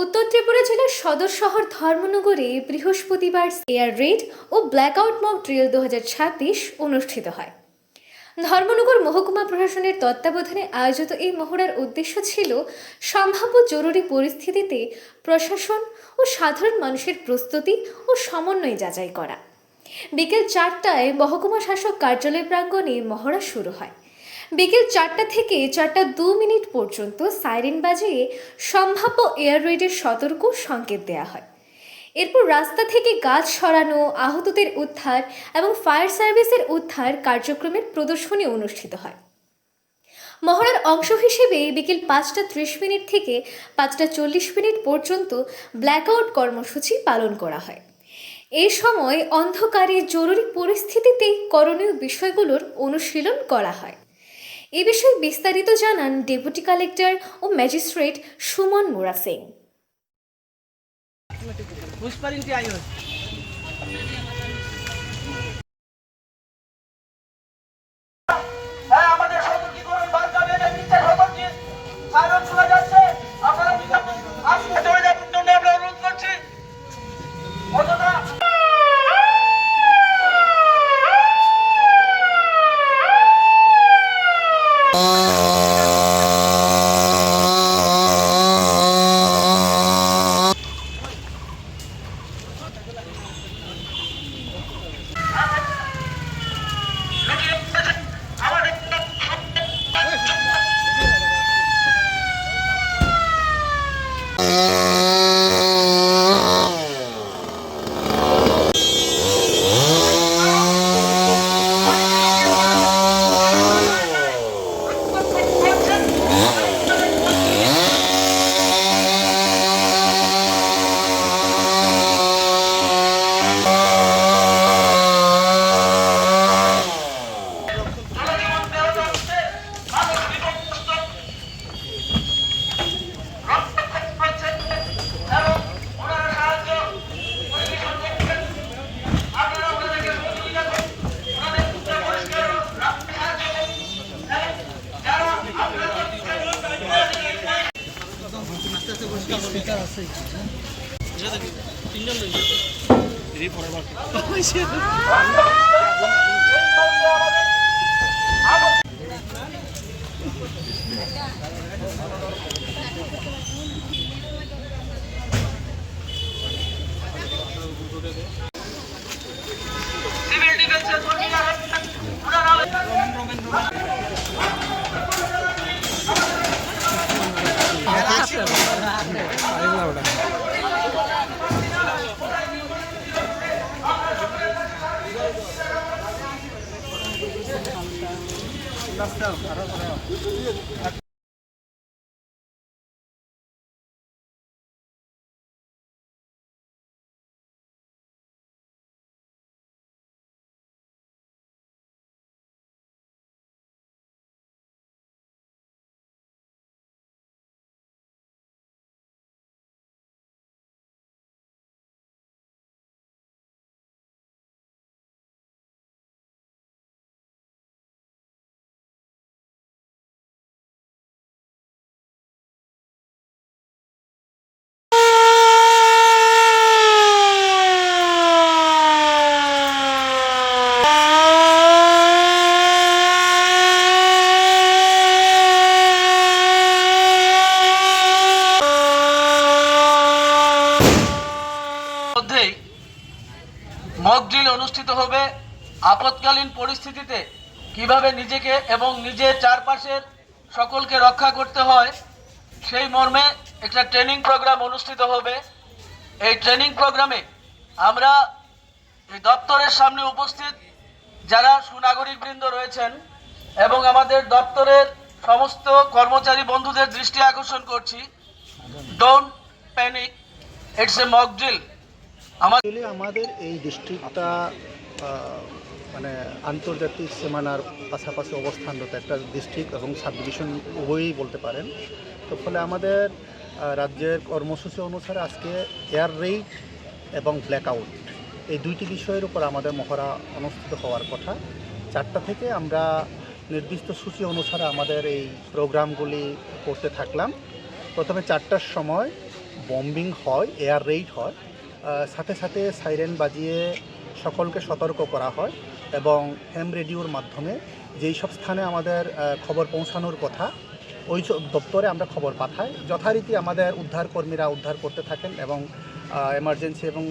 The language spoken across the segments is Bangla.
উত্তর ত্রিপুরা জেলার সদর শহর ধর্মনগরে বৃহস্পতিবার এয়ার রেড ও ব্ল্যাকআউট মক ড্রিল 2026 অনুষ্ঠিত হয়। ধর্মনগর মহকুমা প্রশাসনের তত্ত্বাবধানে আয়োজিত এই মহড়ার উদ্দেশ্য ছিল সম্ভাব্য জরুরি পরিস্থিতিতে প্রশাসন ও সাধারণ মানুষের প্রস্তুতি ও সমন্বয় যাচাই করা। বিকেল 4টায় মহকুমা শাসক কার্যালয় প্রাঙ্গণে মহড়া শুরু হয়। বিকেল 4টা থেকে 4টা 2 মিনিট পর্যন্ত সাইরেন বাজিয়ে সম্ভাব্য এয়ার রেডের সতর্ক সংকেত দেওয়া হয়। এরপর রাস্তা থেকে গাছ সরানো, আহতদের উদ্ধার এবং ফায়ার সার্ভিসের উদ্ধার কার্যক্রমের প্রদর্শনী অনুষ্ঠিত হয়। মহড়ার অংশ হিসেবে বিকেল 5টা 30 মিনিট থেকে 5টা 40 মিনিট পর্যন্ত ব্ল্যাকআউট কর্মসূচি পালন করা হয়। এই সময় অন্ধকারে জরুরি পরিস্থিতিতে করণীয় বিষয়গুলোর অনুশীলন করা হয়। এ বিষয়ে বিস্তারিত জানান ডেপুটি কালেক্টর ও ম্যাজিস্ট্রেট সুমন মোরা সিং। মক ড্রিল অনুষ্ঠিত হবে। আপৎকালীন পরিস্থিতিতে কিভাবে নিজেকে এবং নিজের চারপাশের সকলকে রক্ষা করতে হয় সেই মর্মে একটা ট্রেনিং প্রোগ্রাম অনুষ্ঠিত হবে। এই ট্রেনিং প্রোগ্রামে আমরা এই দপ্তরের সামনে উপস্থিত যারা সুনাগরিকবৃন্দ রয়েছেন এবং আমাদের দপ্তরের সমস্ত কর্মচারী বন্ধুদের দৃষ্টি আকর্ষণ করছি, don't panic, it's a mock drill. আমাদের এই ডিস্ট্রিক্টটা মানে আন্তর্জাতিক সীমানার পাশাপাশি অবস্থানরত একটা ডিস্ট্রিক্ট এবং সাব ডিভিশন উভয়ই বলতে পারেন। তো ফলে আমাদের রাজ্যের কর্মসূচি অনুসারে আজকে এয়ার রেড এবং ব্ল্যাকআউট এই দুইটি বিষয়ের উপর আমাদের মহড়া অনুষ্ঠিত হওয়ার কথা। 4টা থেকে আমরা নির্দিষ্ট সূচি অনুসারে আমাদের এই প্রোগ্রামগুলি করতে থাকলাম। প্রথমে 4টার সময় বম্বিং হয়, এয়ার রেইড হয়, সাথে সাথে সাইরেন বাজিয়ে সকলকে সতর্ক করা হয় এবং হ্যাম রেডিওর মাধ্যমে যেই সব স্থানে আমাদের খবর পৌঁছানোর কথা ওই সব দপ্তরে আমরা খবর পাঠাই। যথারীতি আমাদের উদ্ধার কর্মীরা উদ্ধার করতে থাকেন এবং এমার্জেন্সি এবং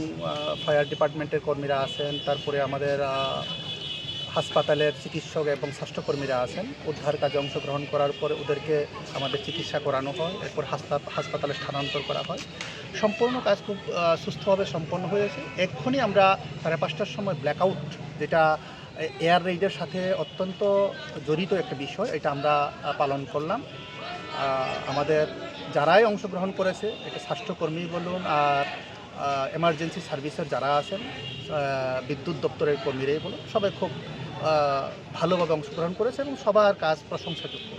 ফায়ার ডিপার্টমেন্টের কর্মীরা আছেন, তারপরে আমাদের হাসপাতালের চিকিৎসক এবং স্বাস্থ্যকর্মীরা আছেন। উদ্ধার কাজে অংশগ্রহণ করার পরে ওদেরকে আমাদের চিকিৎসা করানো হয়, এরপর হাসপাতালে স্থানান্তর করা হয়। সম্পূর্ণ কাজ খুব সুস্থভাবে সম্পন্ন হয়েছে। এক্ষুনি আমরা 5:30টার সময় ব্ল্যাকআউট, যেটা এয়ার রেইডের সাথে অত্যন্ত জড়িত একটা বিষয়, এটা আমরা পালন করলাম। আমাদের যারাই অংশগ্রহণ করেছে, এটা স্বাস্থ্যকর্মী বলুন আর এমার্জেন্সি সার্ভিসের যারা আছেন, বিদ্যুৎ দপ্তরের কর্মীরাই বলুন, সবাই খুব ভালোভাবে অংশগ্রহণ করেছে এবং সবার কাজ প্রশংসাযোগ্য।